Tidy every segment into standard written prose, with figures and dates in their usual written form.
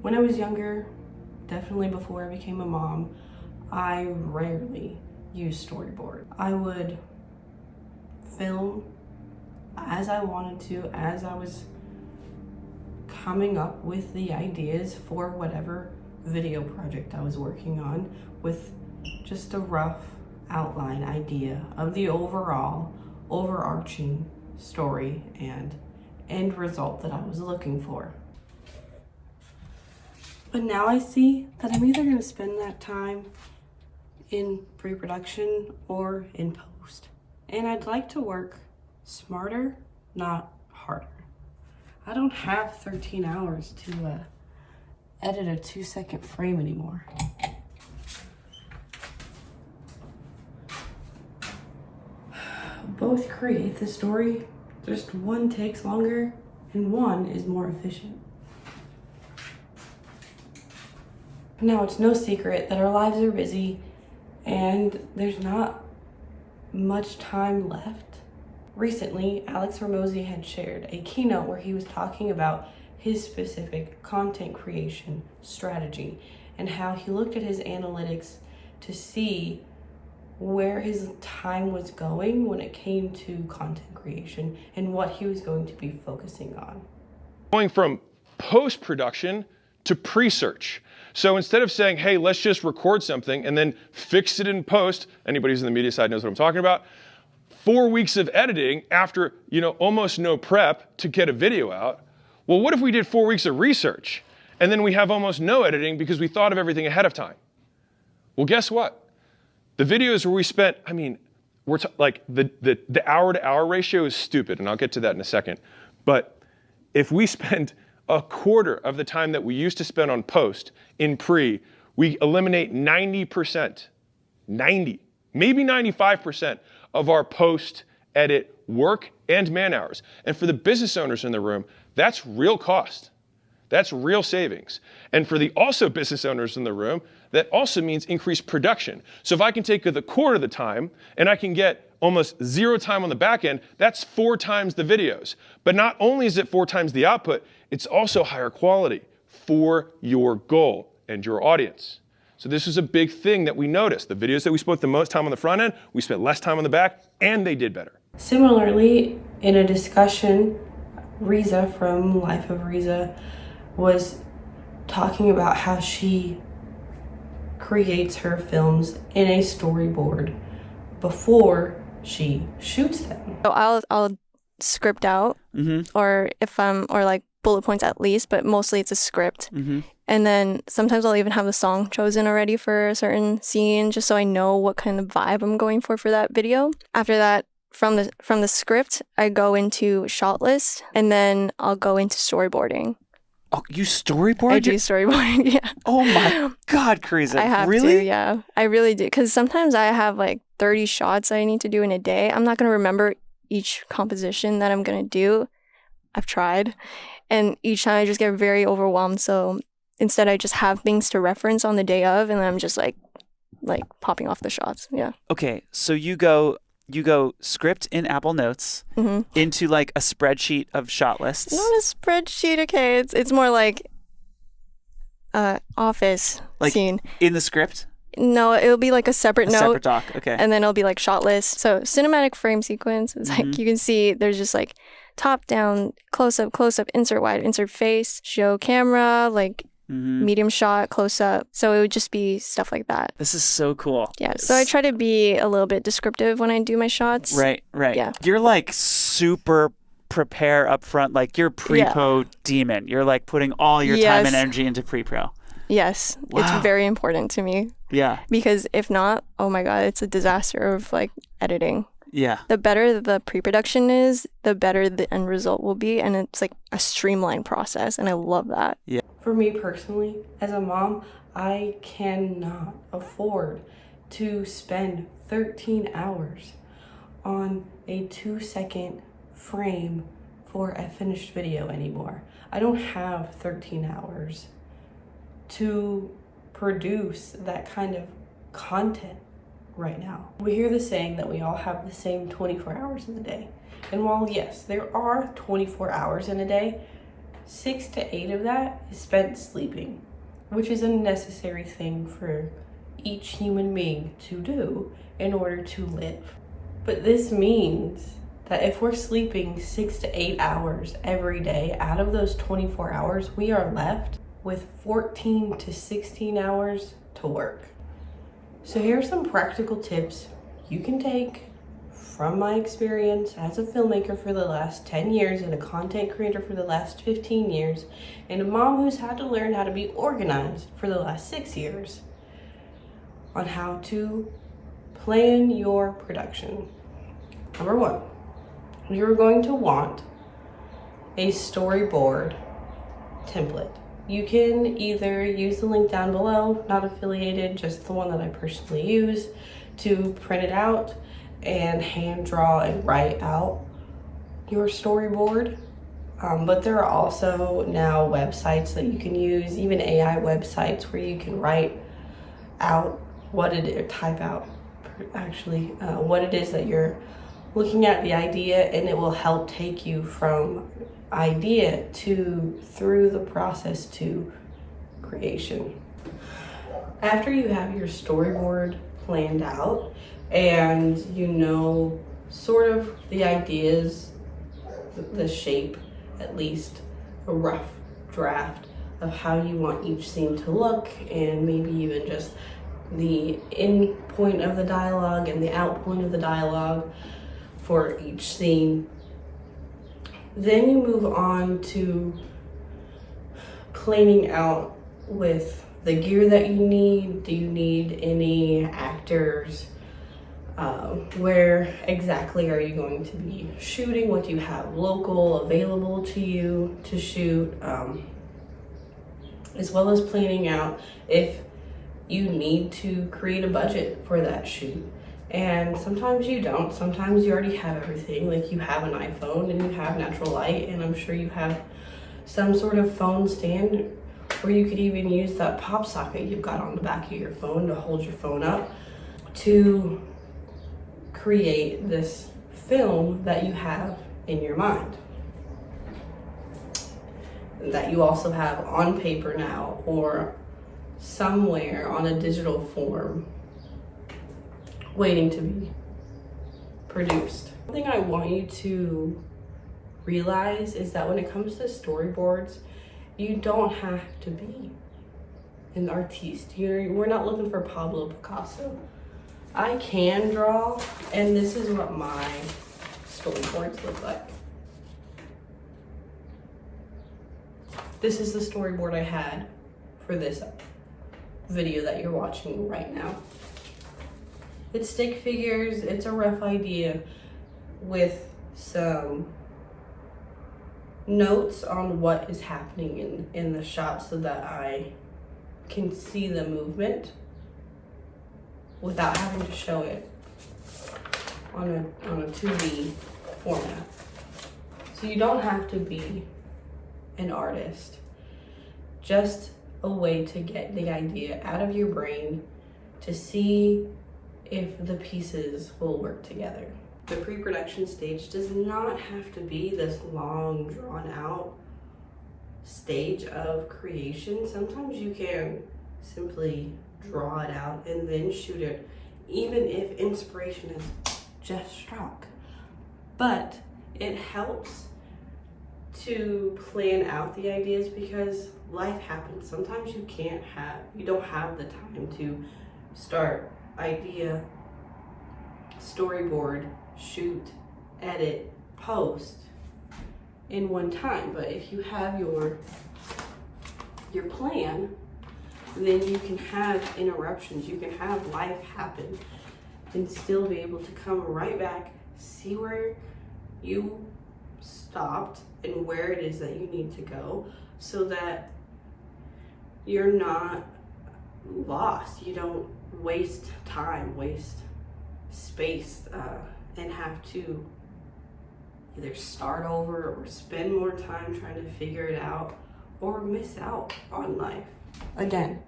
When I was younger, definitely before I became a mom, I rarely used storyboard. I would film as I wanted to, as I was coming up with the ideas for whatever video project I was working on, with just a rough outline idea of the overarching story and end result that I was looking for. But now I see that I'm either going to spend that time in pre-production or in post. And I'd like to work smarter, not harder. I don't have 13 hours to edit a 2-second frame anymore. Both create the story, just one takes longer and one is more efficient. Now, it's no secret that our lives are busy and there's not much time left. Recently, Alex Ramosi had shared a keynote where he was talking about his specific content creation strategy and how he looked at his analytics to see where his time was going when it came to content creation and what he was going to be focusing on. Going from post-production to pre-search. So instead of saying, hey, let's just record something and then fix it in post, anybody who's in the media side knows what I'm talking about, 4 weeks of editing after, almost no prep to get a video out. Well, what if we did 4 weeks of research and then we have almost no editing because we thought of everything ahead of time? Well, guess what? The videos where we spent, like the hour-to-hour ratio is stupid, and I'll get to that in a second. But if we spend a quarter of the time that we used to spend on post in pre, we eliminate 90%, maybe 95% of our post-edit work and man hours. And for the business owners in the room, that's real cost. That's real savings. And for the also business owners in the room, that also means increased production. So if I can take the quarter of the time and I can get almost zero time on the back end, that's 4 times the videos. But not only is it 4 times the output, it's also higher quality for your goal and your audience. So this is a big thing that we noticed. The videos that we spent the most time on the front end, we spent less time on the back, and they did better. Similarly, in a discussion, Reza from Life of Reza was talking about how she creates her films in a storyboard before she shoots them. So I'll script out, or like bullet points at least, but mostly it's a script. And then sometimes I'll even have the song chosen already for a certain scene, just so I know what kind of vibe I'm going for that video. After that, from the script, I go into shot list, and then I'll go into storyboarding. Oh, you storyboard? I do storyboarding, yeah. Oh my God, Reza. I have really? to, yeah. I really do. Because sometimes I have like 30 shots I need to do in a day. I'm not going to remember each composition that I'm going to do. I've tried. And each time I just get very overwhelmed. So instead I just have things to reference on the day of, and then I'm just like popping off the shots, yeah. Okay, so you go script in Apple Notes into like a spreadsheet of shot lists. Not a spreadsheet, okay. It's more like office scene. In the script? No, it'll be like a separate note. Separate doc, okay. And then it'll be like shot list. So cinematic frame sequence. It's like you can see there's just like top down, close up, insert wide, insert face, show camera, like medium shot, close up. So it would just be stuff like that. This is so cool. Yeah. So I try to be a little bit descriptive when I do my shots. Right. Yeah. You're like super prepare up front. Like you're pre-pro demon. You're like putting all your time and energy into pre-pro. Yes. Wow. It's very important to me. Yeah. Because if not, oh my God, it's a disaster of like editing. Yeah. The better the pre-production is, the better the end result will be. And it's like a streamlined process. And I love that. Yeah. For me personally, as a mom, I cannot afford to spend 13 hours on a 2-second frame for a finished video anymore. I don't have 13 hours to produce that kind of content right now. We hear the saying that we all have the same 24 hours in the day. And while yes, there are 24 hours in a day, 6 to 8 of that is spent sleeping, which is a necessary thing for each human being to do in order to live. But this means that if we're sleeping 6 to 8 hours every day, out of those 24 hours, we are left with 14 to 16 hours to work. So here are some practical tips you can take from my experience as a filmmaker for the last 10 years and a content creator for the last 15 years and a mom who's had to learn how to be organized for the last 6 years on how to plan your production. Number 1, you're going to want a storyboard template. You can either use the link down below, not affiliated, just the one that I personally use, to print it out and hand draw and write out your storyboard. But there are also now websites that you can use, even AI websites where you can write out what it is, type out actually what it is that you're looking at, the idea, and it will help take you from idea to through the process to creation. After you have your storyboard planned out and you know sort of the ideas, the shape, at least a rough draft of how you want each scene to look, and maybe even just the in point of the dialogue and the out point of the dialogue for each scene, then you move on to planning out with the gear that you need. Do you need any actors? Where exactly are you going to be shooting? What do you have local available to you to shoot? As well as planning out if you need to create a budget for that shoot. And sometimes you don't. Sometimes you already have everything. Like you have an iPhone and you have natural light, and I'm sure you have some sort of phone stand, or you could even use that pop socket you've got on the back of your phone to hold your phone up to create this film that you have in your mind, that you also have on paper now or somewhere on a digital form waiting to be produced. One thing I want you to realize is that when it comes to storyboards, you don't have to be an artiste. We're not looking for Pablo Picasso. I can draw, and this is what my storyboards look like. This is the storyboard I had for this video that you're watching right now. It's stick figures, it's a rough idea with some notes on what is happening in the shot so that I can see the movement without having to show it on a 2D format. So you don't have to be an artist, just a way to get the idea out of your brain to see if the pieces will work together. The pre-production stage does not have to be this long, drawn out stage of creation. Sometimes you can simply draw it out and then shoot it, even if inspiration has just struck. But it helps to plan out the ideas because life happens. Sometimes you don't have the time to start, idea, storyboard, shoot, edit, post in one time. But if you have your plan, then you can have interruptions, you can have life happen and still be able to come right back, see where you stopped and where it is that you need to go so that you're not lost. You don't waste time, waste space, and have to either start over or spend more time trying to figure it out or miss out on life. Again,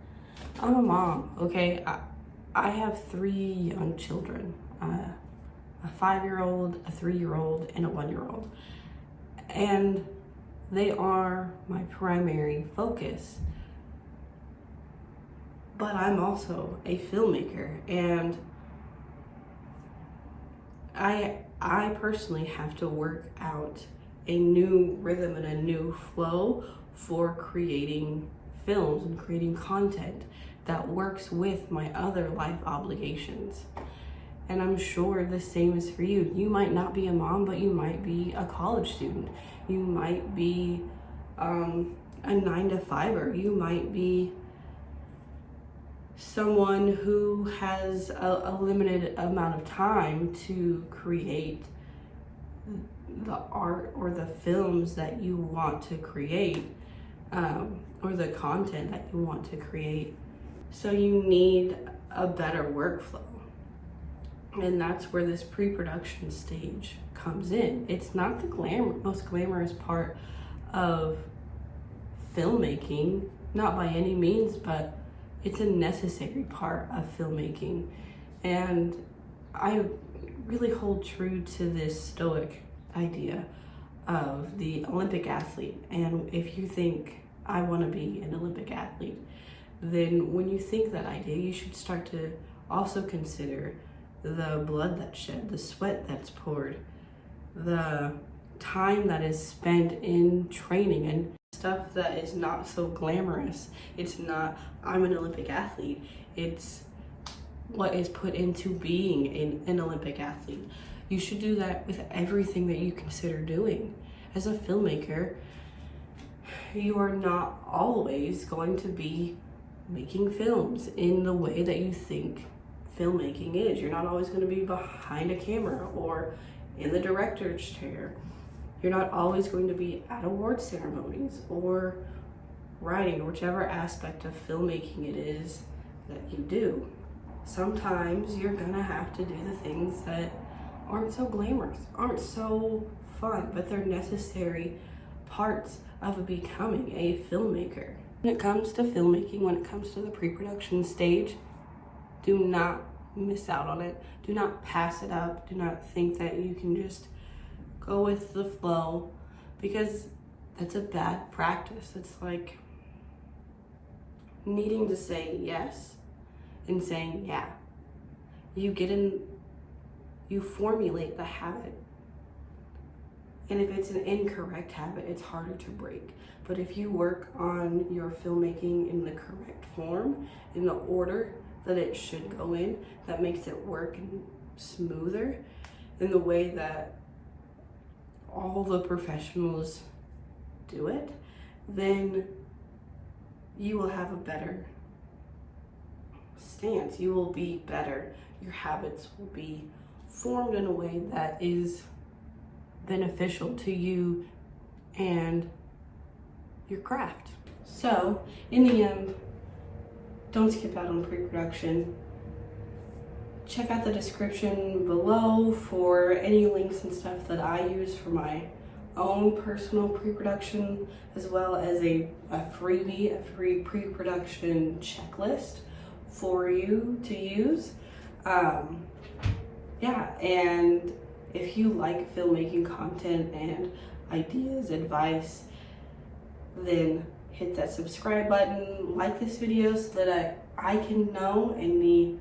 I'm a mom, okay? I have 3 young children, a 5-year-old, a 3-year-old, and a 1-year-old. And They are my primary focus. But I'm also a filmmaker, and I personally have to work out a new rhythm and a new flow for creating films and creating content that works with my other life obligations. And I'm sure the same is for you. You might not be a mom, but you might be a college student. You might be a 9-to-5er. You might be someone who has a limited amount of time to create the art or the films that you want to create, or the content that you want to create. So you need a better workflow. And that's where this pre-production stage comes in. It's not the most glamorous part of filmmaking, not by any means, but it's a necessary part of filmmaking. And I really hold true to this stoic idea of the Olympic athlete. And if you think I want to be an Olympic athlete, then when you think that idea, you should start to also consider the blood that's shed, the sweat that's poured, the time that is spent in training and stuff that is not so glamorous. It's not, I'm an Olympic athlete. It's what is put into being an Olympic athlete. You should do that with everything that you consider doing. As a filmmaker, you are not always going to be making films in the way that you think filmmaking is. You're not always going to be behind a camera or in the director's chair. You're not always going to be at award ceremonies or writing, or whichever aspect of filmmaking it is that you do. Sometimes you're gonna have to do the things that aren't so glamorous, aren't so fun, but they're necessary parts of becoming a filmmaker. When it comes to filmmaking, when it comes to the pre-production stage, do not miss out on it. Do not pass it up. Do not think that you can just go with the flow, because that's a bad practice. It's like needing to say yes and saying yeah. You formulate the habit. And if it's an incorrect habit, it's harder to break. But if you work on your filmmaking in the correct form, in the order that it should go in, that makes it work smoother in the way that all the professionals do it, then you will have a better stance. You will be better. Your habits will be formed in a way that is beneficial to you and your craft. So, in the end, don't skip out on pre-production. Check out the description below for any links and stuff that I use for my own personal pre-production, as well as a freebie, a free pre-production checklist for you to use. Yeah, and if you like filmmaking content and ideas, advice, then hit that subscribe button, like this video so that I can know, and the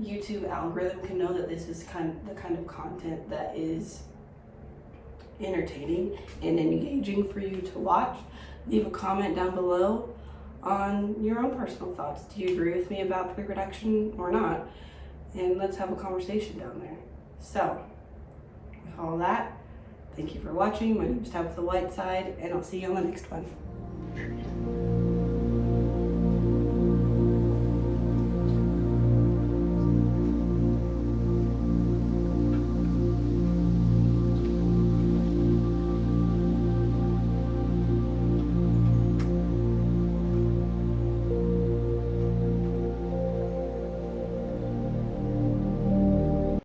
YouTube algorithm can know that this is the kind of content that is entertaining and engaging for you to watch. Leave a comment down below on your own personal thoughts. Do you agree with me about pre-production or not? And let's have a conversation down there. So, with all that, thank you for watching. My name is Tabatha Whiteside, and I'll see you on the next one.